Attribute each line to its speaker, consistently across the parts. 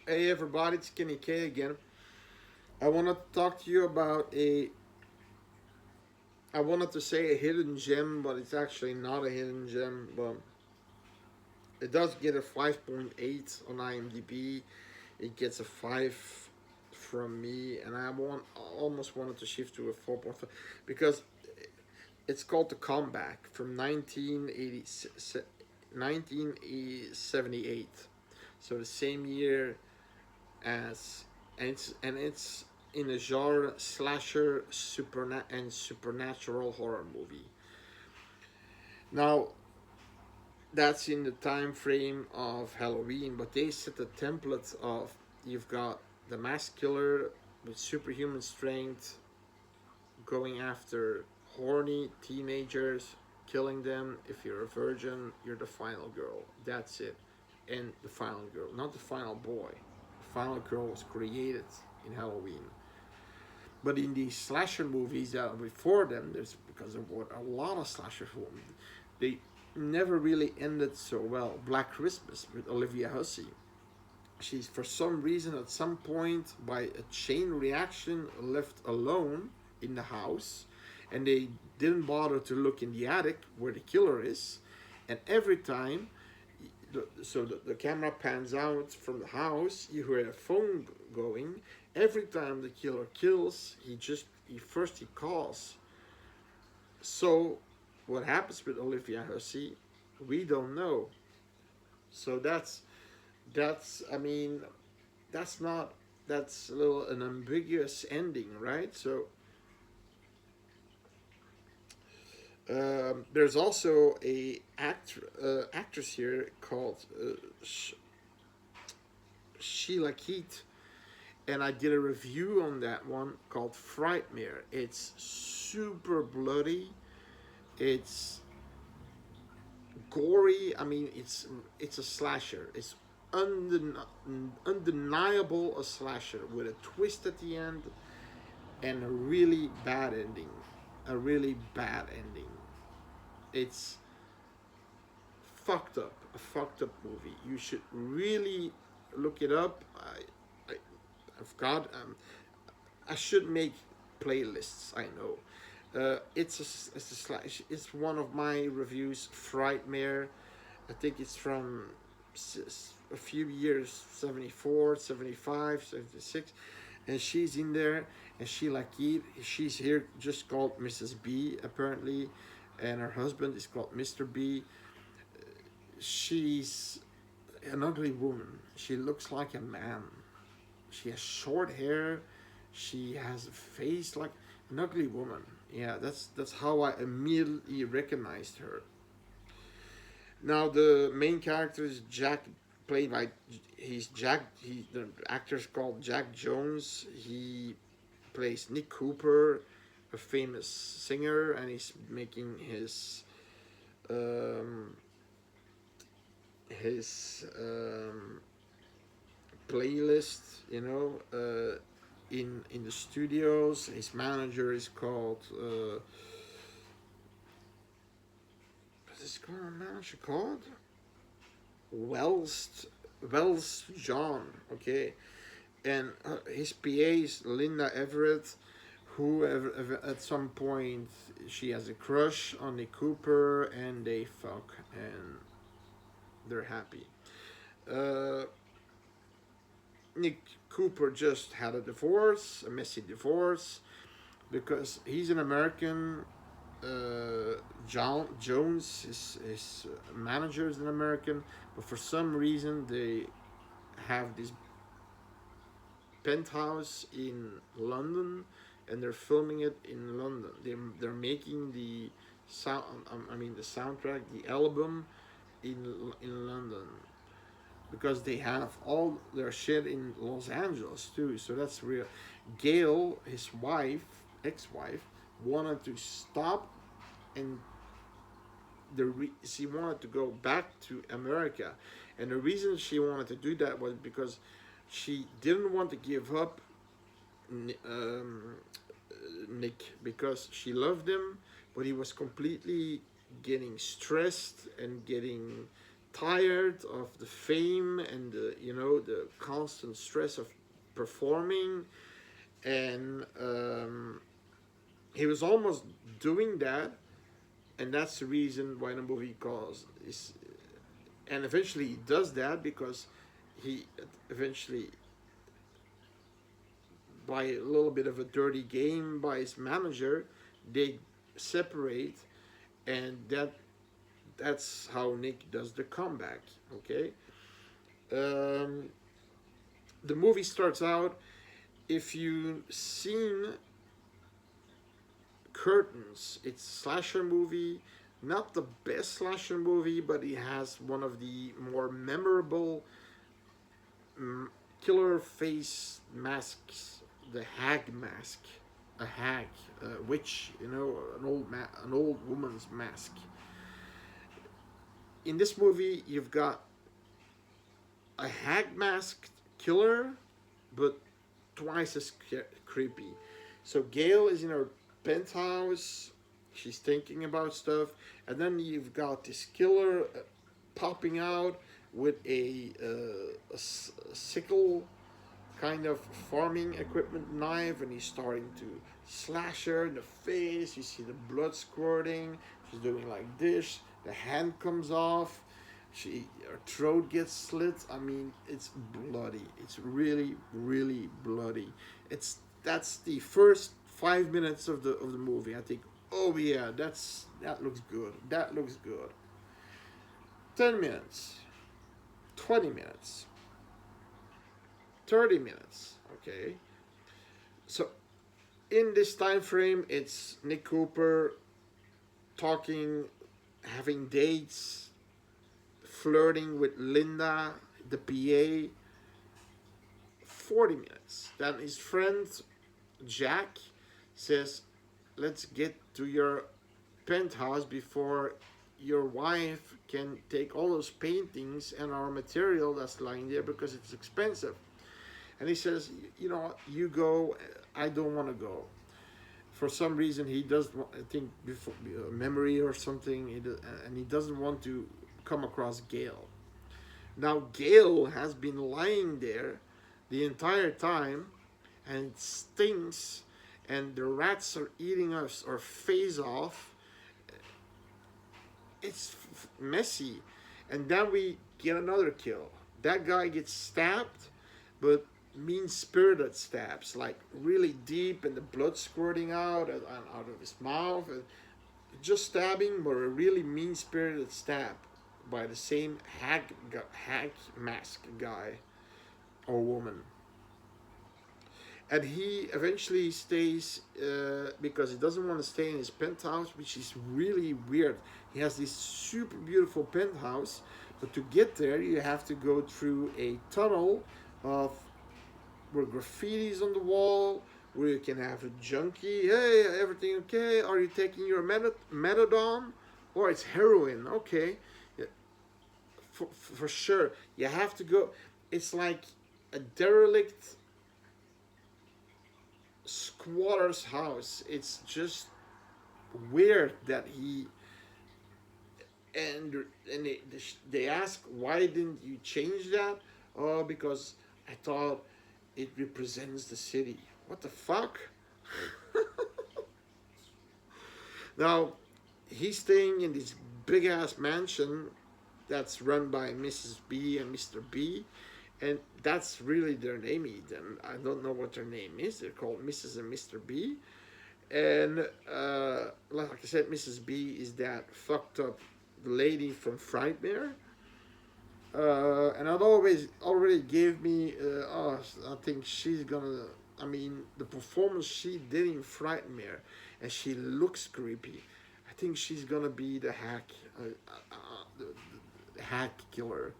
Speaker 1: Hey everybody, it's Kenny K again. I wanted to talk to you about I wanted to say a hidden gem, but it's actually not a hidden gem. But it does get a 5.8 on IMDb. It gets a 5 from me, and almost wanted to shift to a 4.5 because it's called The Comeback from 1978. So the same year as and it's in a genre slasher and supernatural horror movie. Now that's in the time frame of Halloween, but they set the template of you've got the mass killer with superhuman strength going after horny teenagers, killing them. If you're a virgin, you're the final girl. That's it. And the final girl, not the final boy. The final girl was created in Halloween. But in these slasher movies that are before them, there's because of what a lot of slasher films, they never really ended so well. Black Christmas with Olivia Hussey. She's for some reason at some point by a chain reaction left alone in the house, and they didn't bother to look in the attic where the killer is. And every time, the camera pans out from the house, you hear a phone going. Every time the killer kills, he calls. So what happens with Olivia Hussey, we don't know. So that's I mean that's not that's a little an ambiguous ending, right? So there's also actress here called Sheila Keith, and I did a review on that one called Frightmare. It's super bloody. It's gory. I mean, it's a slasher. It's undeniable a slasher with a twist at the end and a really bad ending. A really bad ending. It's fucked up. A fucked up movie. You should really look it up. I I've got I should make playlists. I know. It's a slash. It's one of my reviews. Frightmare. I think it's from a few years 74, 75, 76, and she's in there, and she's here just called Mrs. B apparently, and her husband is called Mr. B. She's an ugly woman. She looks like a man. She has short hair. She has a face like an ugly woman. Yeah, that's how I immediately recognized her. Now the main character is Jack, played by he's Jack. The actor's called Jack Jones. He plays Nick Cooper, a famous singer, and he's making um, his playlist. In the studios. His manager is called. What's his current manager called? Wells Wells John. Okay, and his PA is Linda Everett, who at some point she has a crush on Nick Cooper, and they fuck, and they're happy. Uh, Nick Cooper just had a divorce, a messy divorce, because he's an American. John Jones, his manager is an American, but for some reason they have this penthouse in London, and they're filming it in London. They're making the sound. I mean the soundtrack, the album, in London because they have all their shit in Los Angeles too. So that's real. Gail, his wife, ex-wife, wanted to stop, and she wanted to go back to America, and the reason she wanted to do that was because she didn't want to give up um, Nick, because she loved him, but he was completely getting stressed and getting tired of the fame and the, the constant stress of performing, and he was almost doing that, and that's the reason why the movie calls is, and eventually he does that because he eventually, by a little bit of a dirty game by his manager, they separate, and that's how Nick does the comeback. Okay, um, the movie starts out. If you've seen Curtains, it's a slasher movie, not the best slasher movie, but it has one of the more memorable killer face masks, the hag mask, a hag, a witch, an old woman's mask. In this movie, you've got a hag masked killer, but twice as creepy. So Gail is in her penthouse. She's thinking about stuff, and then you've got this killer popping out with a sickle kind of farming equipment knife, and he's starting to slash her in the face. You see the blood squirting. She's doing like this. The hand comes off. Her throat gets slit. I mean, it's bloody. It's really, really bloody. That's the first 5 minutes of the movie. I think, oh yeah, that looks good. That looks good. 10 minutes, 20 minutes, 30 minutes. Okay, so in this time frame, it's Nick Cooper talking, having dates, flirting with Linda, the PA. 40 minutes. Then his friend Jack says, let's get to your penthouse before your wife can take all those paintings and our material that's lying there because it's expensive. And he says, you go, I don't want to go. For some reason, he does, I think, before memory or something, and he doesn't want to come across Gail. Now, Gail has been lying there the entire time, and it stinks, and the rats are eating us our face off. It's messy. And then we get another kill. That guy gets stabbed, but mean-spirited stabs, like really deep, and the blood squirting out of his mouth. And just stabbing, but a really mean-spirited stab by the same hag mask guy or woman. And he eventually stays because he doesn't want to stay in his penthouse, which is really weird. He has this super beautiful penthouse, but to get there, you have to go through a tunnel of where graffiti's on the wall, where you can have a junkie. Hey, everything okay? Are you taking your methadone? Or it's heroin? Okay, yeah, for sure. You have to go. It's like a derelict squatter's house. It's just weird that he and they ask, why didn't you change that? Oh, because I thought it represents the city. What the fuck? Now, he's staying in this big ass mansion that's run by Mrs. B and Mr. B, and that's really their name. Even I don't know what their name is. They're called Mrs. and Mr. B, and like I said, Mrs. B is that fucked up lady from Frightmare. And it already gave me. I think she's gonna. I mean, the performance she did in Frightmare, and she looks creepy. I think she's gonna be the hack killer.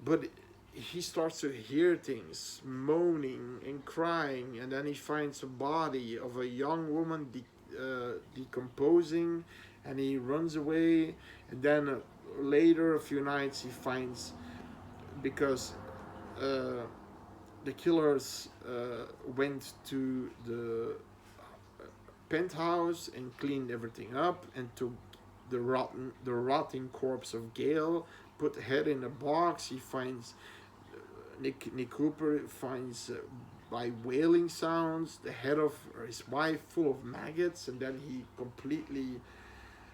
Speaker 1: But he starts to hear things, moaning and crying, and then he finds a body of a young woman decomposing, and he runs away. And then later, a few nights, he finds, because the killers went to the penthouse and cleaned everything up and took the rotting corpse of Gale, put the head in a box. He finds Nick Cooper finds by wailing sounds the head of his wife full of maggots, and then he completely,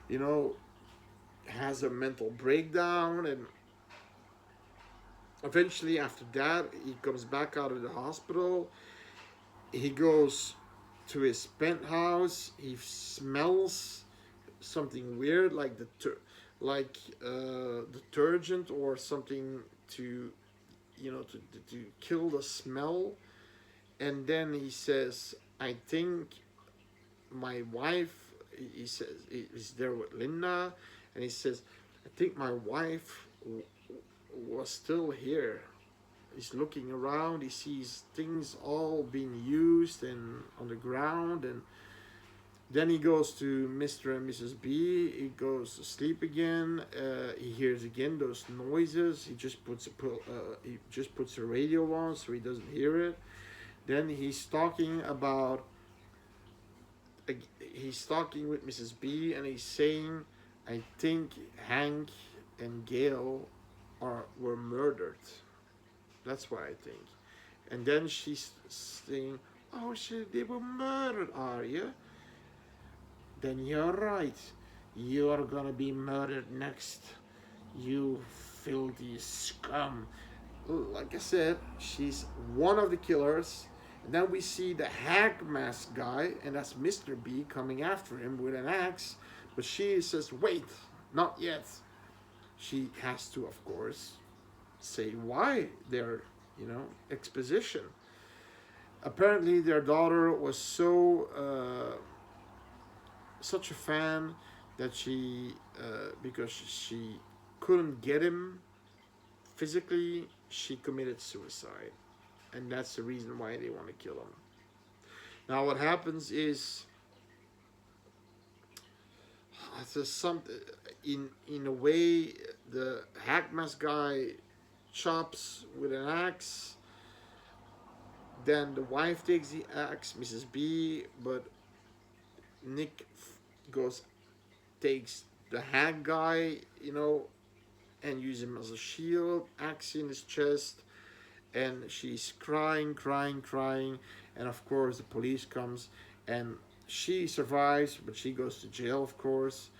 Speaker 1: you know, has a mental breakdown. And eventually after that he comes back out of the hospital. He goes to his penthouse. He smells something weird, like detergent or something to, to kill the smell. And then he says, I think my wife, he says, he's there with Linda, and he says, I think my wife was still here. He's looking around. He sees things all being used and on the ground. And then he goes to Mr. and Mrs. B. He goes to sleep again. He hears again those noises. He just puts a radio on so he doesn't hear it. Then he's talking with Mrs. B, and he's saying, I think Hank and Gail were murdered. That's what I think. And then she's saying, oh shit, they were murdered, are you? Then you're right. You're gonna be murdered next, you filthy scum. Like I said, she's one of the killers. And then we see the hag mask guy, and that's Mr. B coming after him with an axe. But she says, wait, not yet. She has to, of course, say why they're, exposition. Apparently their daughter was such a fan that she, because she couldn't get him physically, she committed suicide. And that's the reason why they want to kill him. Now what happens is, in a way, the hackmask guy chops with an axe. Then the wife takes the axe, Mrs. B, but Nick takes the hag guy, and uses him as a shield, axe in his chest, and she's crying, and of course the police comes, and she survives, but she goes to jail, of course.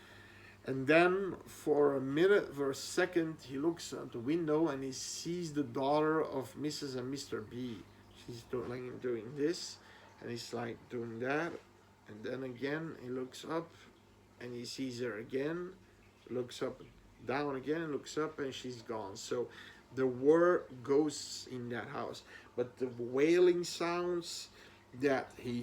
Speaker 1: And then for a second, he looks out the window and he sees the daughter of Mrs. and Mr. B. She's doing this, and he's like doing that, and then again he looks up, and he sees her again, looks up, down again, looks up, and she's gone. So there were ghosts in that house, but the wailing sounds that he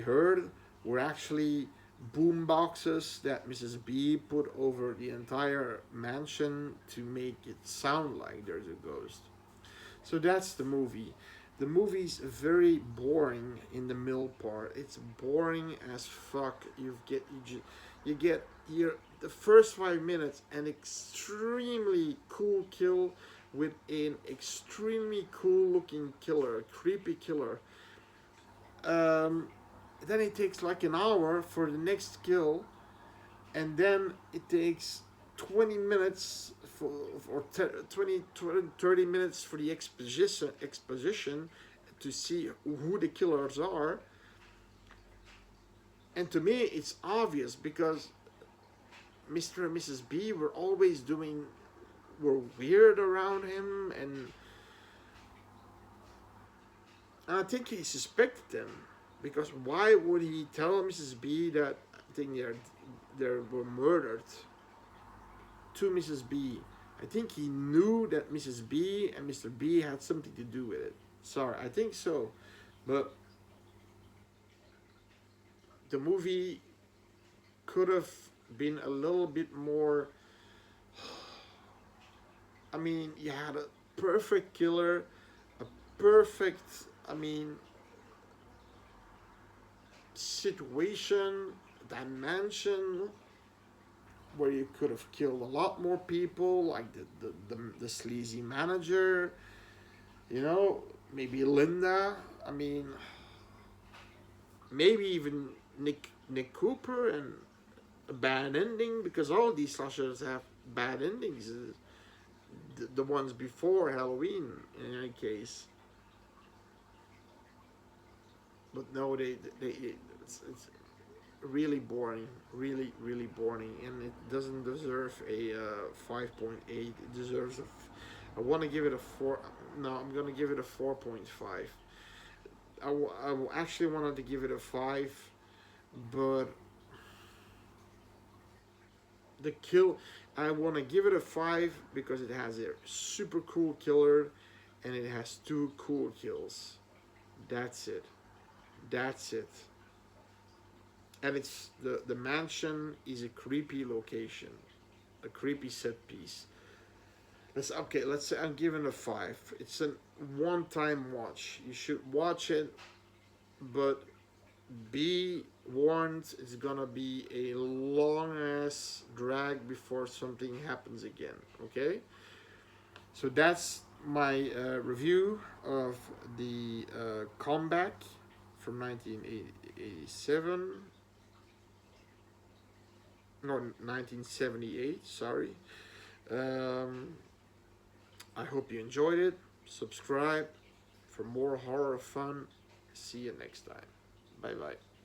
Speaker 1: heard were actually boom boxes that Mrs. B put over the entire mansion to make it sound like there's a ghost. So that's the movie. The movie's very boring in the middle part. It's boring as fuck. You get the first 5 minutes an extremely cool kill with an extremely cool looking killer, a creepy killer. Then it takes like an hour for the next kill, and then it takes 20 minutes or 30 minutes for the exposition to see who the killers are. And to me it's obvious, because Mr. and Mrs. B were weird around him, and I think he suspected them, because why would he tell Mrs. B that I think they were murdered to Mrs. B? I think he knew that Mrs. B and Mr. B had something to do with it. Sorry, I think so. But the movie could have been a little bit more. I mean, you had a perfect killer, a perfect, situation, dimension, where you could have killed a lot more people, like the sleazy manager, maybe Linda. Maybe even Nick Cooper, and a bad ending, because all these slashers have bad endings. The ones before Halloween, in any case. But no, it's really boring, really boring, and it doesn't deserve a 5.8. It deserves I want to give it a 4. No, I'm gonna give it a 4.5. I actually wanted to give it a 5, but the kill, I want to give it a 5 because it has a super cool killer and it has two cool kills. That's it. That's it. And it's the mansion is a creepy location, a creepy set piece. Let's okay. Let's say I'm giving it a 5. It's a one-time watch. You should watch it, but be warned. It's gonna be a long ass drag before something happens again. Okay. So that's my review of the comeback from 1987. No, 1978. Sorry. Um, I hope you enjoyed it. Subscribe for more horror fun. See you next time. Bye bye.